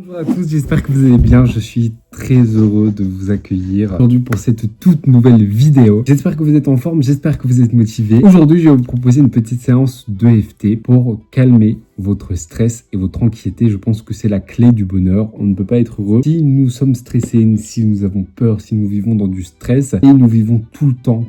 Bonjour à tous, j'espère que vous allez bien. Je suis très heureux de vous accueillir aujourd'hui pour cette toute nouvelle vidéo. J'espère que vous êtes en forme, j'espère que vous êtes motivés. Aujourd'hui, je vais vous proposer une petite séance d'EFT pour calmer votre stress et votre anxiété. Je pense que c'est la clé du bonheur. On ne peut pas être heureux si nous sommes stressés, si nous avons peur, si nous vivons dans du stress. Et nous vivons tout le temps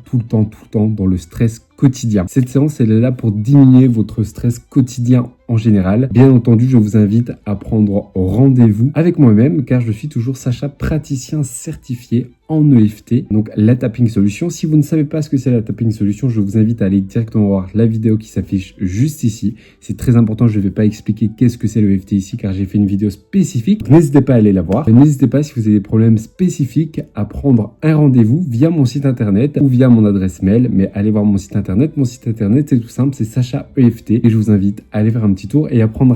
dans le stress quotidien. Cette séance, elle est là pour diminuer votre stress quotidien en général. Bien entendu, je vous invite à prendre rendez-vous avec moi-même car je suis toujours Sacha, praticien certifié en EFT, donc la Tapping Solution. Si vous ne savez pas ce que c'est la Tapping Solution, je vous invite à aller directement voir la vidéo qui s'affiche juste ici. C'est très important, je ne vais pas expliquer qu'est-ce que c'est l'EFT ici car j'ai fait une vidéo spécifique. N'hésitez pas à aller la voir. N'hésitez pas, si vous avez des problèmes spécifiques, à prendre un rendez-vous via mon site internet ou via mon adresse mail. Mais allez voir mon site internet. Mon site internet, c'est tout simple, c'est Sacha EFT. Et je vous invite à aller faire un petit tour et à prendre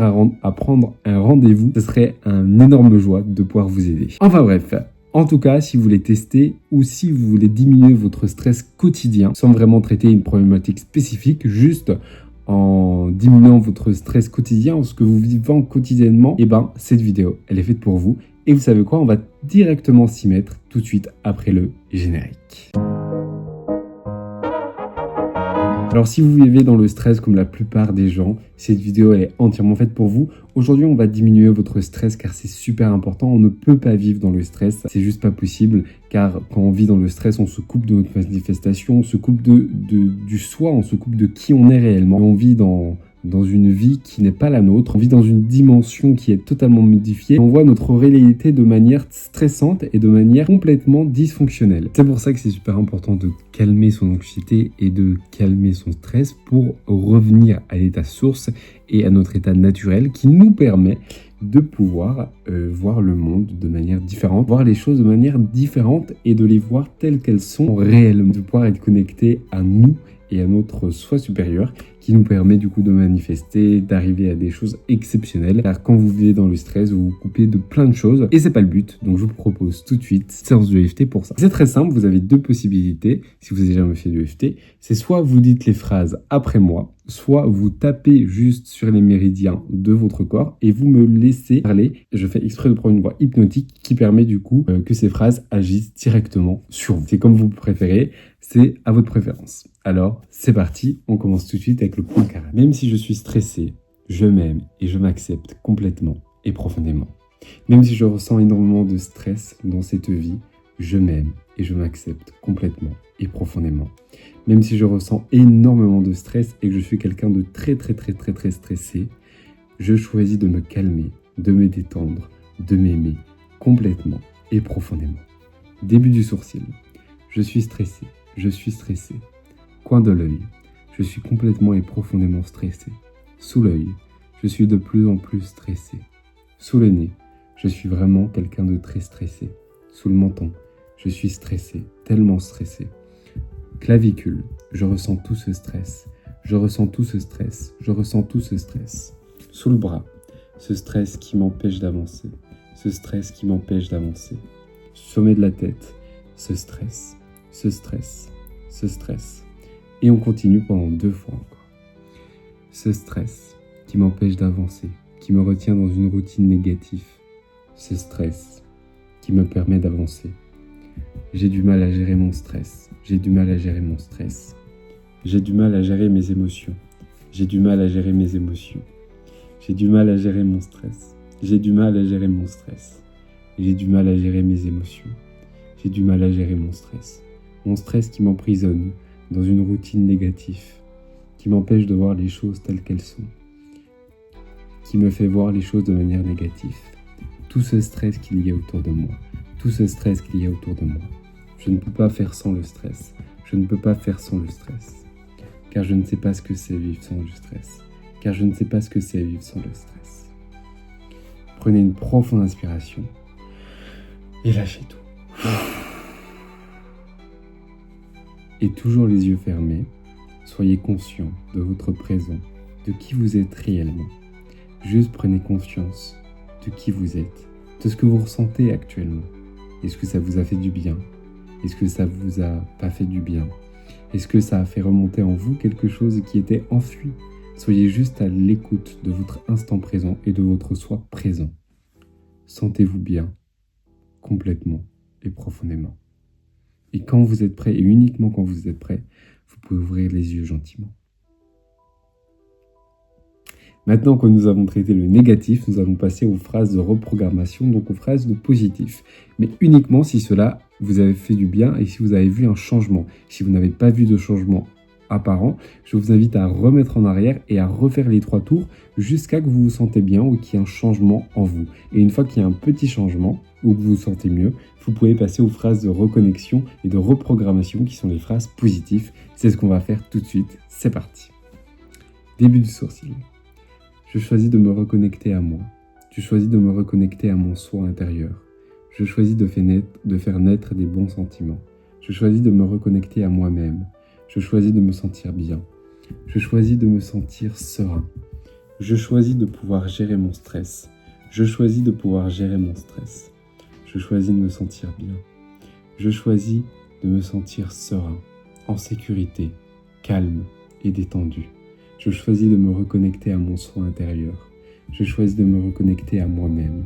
un rendez-vous. Ce serait une énorme joie de pouvoir vous aider. Enfin bref. En tout cas, si vous voulez tester ou si vous voulez diminuer votre stress quotidien sans vraiment traiter une problématique spécifique, juste en diminuant votre stress quotidien, ce que vous vivez quotidiennement, et ben cette vidéo, elle est faite pour vous. Et vous savez quoi, on va directement s'y mettre tout de suite après le générique. Alors si vous vivez dans le stress comme la plupart des gens, cette vidéo elle est entièrement faite pour vous. Aujourd'hui, on va diminuer votre stress car c'est super important. On ne peut pas vivre dans le stress, c'est juste pas possible car quand on vit dans le stress, on se coupe de notre manifestation, on se coupe du soi, on se coupe de qui on est réellement. On vit dans une vie qui n'est pas la nôtre, on vit dans une dimension qui est totalement modifiée, on voit notre réalité de manière stressante et de manière complètement dysfonctionnelle. C'est pour ça que c'est super important de calmer son anxiété et de calmer son stress pour revenir à l'état source et à notre état naturel qui nous permet de pouvoir voir le monde de manière différente, voir les choses de manière différente et de les voir telles qu'elles sont réellement, de pouvoir être connecté à nous et à notre soi supérieur qui nous permet du coup de manifester, d'arriver à des choses exceptionnelles. Car quand vous vivez dans le stress, vous vous coupez de plein de choses et c'est pas le but. Donc je vous propose tout de suite séance de EFT pour ça. C'est très simple, vous avez deux possibilités si vous avez jamais fait de EFT. C'est soit vous dites les phrases après moi, soit vous tapez juste sur les méridiens de votre corps et vous me laissez parler. Je fais exprès de prendre une voix hypnotique qui permet du coup que ces phrases agissent directement sur vous. C'est comme vous préférez, c'est à votre préférence. Alors, c'est parti, on commence tout de suite avec le point carré. Même si je suis stressé, je m'aime et je m'accepte complètement et profondément. Même si je ressens énormément de stress dans cette vie, je m'aime et je m'accepte complètement et profondément. Même si je ressens énormément de stress et que je suis quelqu'un de très stressé, je choisis de me calmer, de me détendre, de m'aimer complètement et profondément. Début du sourcil. Je suis stressé. Coin de l'œil. Je suis complètement et profondément stressé. Sous l'œil. Je suis de plus en plus stressé. Sous le nez. Je suis vraiment quelqu'un de très stressé. Sous le menton. Je suis stressé, tellement stressé. Clavicule. Je ressens tout ce stress. Sous le bras. Ce stress qui m'empêche d'avancer. Sommet de la tête. Ce stress. Et on continue pendant 2 fois encore. Ce stress qui m'empêche d'avancer, qui me retient dans une routine négative. Ce stress qui me permet d'avancer. J'ai du mal à gérer mon stress. J'ai du mal à gérer mes émotions. J'ai du mal à gérer mon stress. J'ai du mal à gérer mes émotions. J'ai du mal à gérer mon stress. Mon stress qui m'emprisonne dans une routine négative, qui m'empêche de voir les choses telles qu'elles sont, qui me fait voir les choses de manière négative. Tout ce stress qu'il y a autour de moi. Je ne peux pas faire sans le stress. Car je ne sais pas ce que c'est vivre sans le stress. Prenez une profonde inspiration et lâchez tout. Et toujours les yeux fermés, soyez conscient de votre présent, de qui vous êtes réellement. Juste prenez conscience de qui vous êtes, de ce que vous ressentez actuellement. Est-ce que ça vous a fait du bien? Est-ce que ça vous a pas fait du bien? Est-ce que ça a fait remonter en vous quelque chose qui était enfui? Soyez juste à l'écoute de votre instant présent et de votre soi présent. sentez-vous bien, complètement et profondément. Et quand vous êtes prêt, et uniquement quand vous êtes prêt, vous pouvez ouvrir les yeux gentiment. Maintenant que nous avons traité le négatif, nous allons passer aux phrases de reprogrammation, donc aux phrases de positif. Mais uniquement si cela vous avez fait du bien et si vous avez vu un changement. Si vous n'avez pas vu de changement apparent, je vous invite à remettre en arrière et à refaire les 3 tours jusqu'à que vous vous sentez bien ou qu'il y ait un changement en vous. Et une fois qu'il y a un petit changement ou que vous vous sentez mieux, vous pouvez passer aux phrases de reconnexion et de reprogrammation qui sont les phrases positives. C'est ce qu'on va faire tout de suite. C'est parti. Début du sourcil. Je choisis de me reconnecter à moi. Je choisis de me reconnecter à mon soi intérieur. Je choisis de faire naître des bons sentiments. Je choisis de me reconnecter à moi-même. Je choisis de me sentir bien. Je choisis de me sentir serein. Je choisis de pouvoir gérer mon stress. Je choisis de pouvoir gérer mon stress. Je choisis de me sentir bien. Je choisis de me sentir serein, en sécurité, calme et détendu. Je choisis de me reconnecter à mon soi intérieur. Je choisis de me reconnecter à moi-même.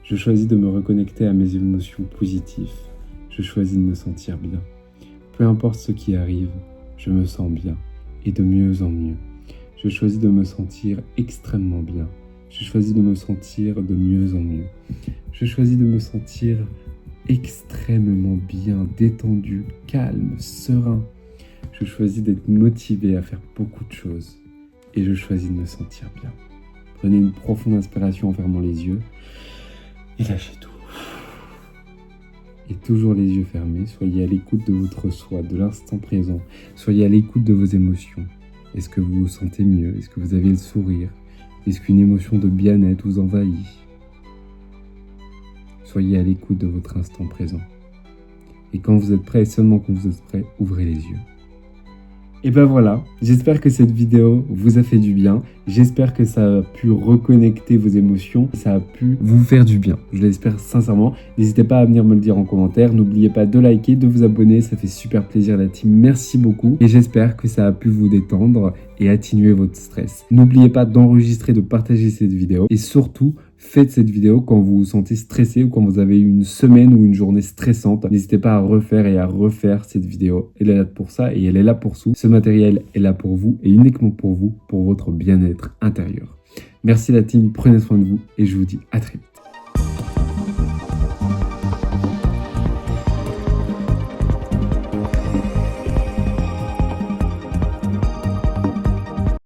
Je choisis de me reconnecter à mes émotions positives. Je choisis de me sentir bien. Peu importe ce qui arrive, je me sens bien et de mieux en mieux. Je choisis de me sentir extrêmement bien. Je choisis de me sentir de mieux en mieux. Je choisis de me sentir extrêmement bien, détendu, calme, serein. Je choisis d'être motivé à faire beaucoup de choses et je choisis de me sentir bien. Prenez une profonde inspiration en fermant les yeux et lâchez tout. Et toujours les yeux fermés, soyez à l'écoute de votre soi, de l'instant présent. Soyez à l'écoute de vos émotions. Est-ce que vous vous sentez mieux? Est-ce que vous avez le sourire? Est-ce qu'une émotion de bien-être vous envahit? Soyez à l'écoute de votre instant présent. Et quand vous êtes prêt, et seulement quand vous êtes prêt, ouvrez les yeux. Et ben voilà, j'espère que cette vidéo vous a fait du bien. J'espère que ça a pu reconnecter vos émotions. Ça a pu vous faire du bien. Je l'espère sincèrement. N'hésitez pas à venir me le dire en commentaire. N'oubliez pas de liker, de vous abonner. Ça fait super plaisir la team. Merci beaucoup. Et j'espère que ça a pu vous détendre et atténuer votre stress. N'oubliez pas d'enregistrer, de partager cette vidéo. Et surtout, faites cette vidéo quand vous vous sentez stressé ou quand vous avez eu une semaine ou une journée stressante. N'hésitez pas à refaire cette vidéo. Elle est là pour ça et elle est là pour vous. Ce matériel est là pour vous et uniquement pour vous, pour votre bien-être intérieur. Merci la team, prenez soin de vous et je vous dis à très vite.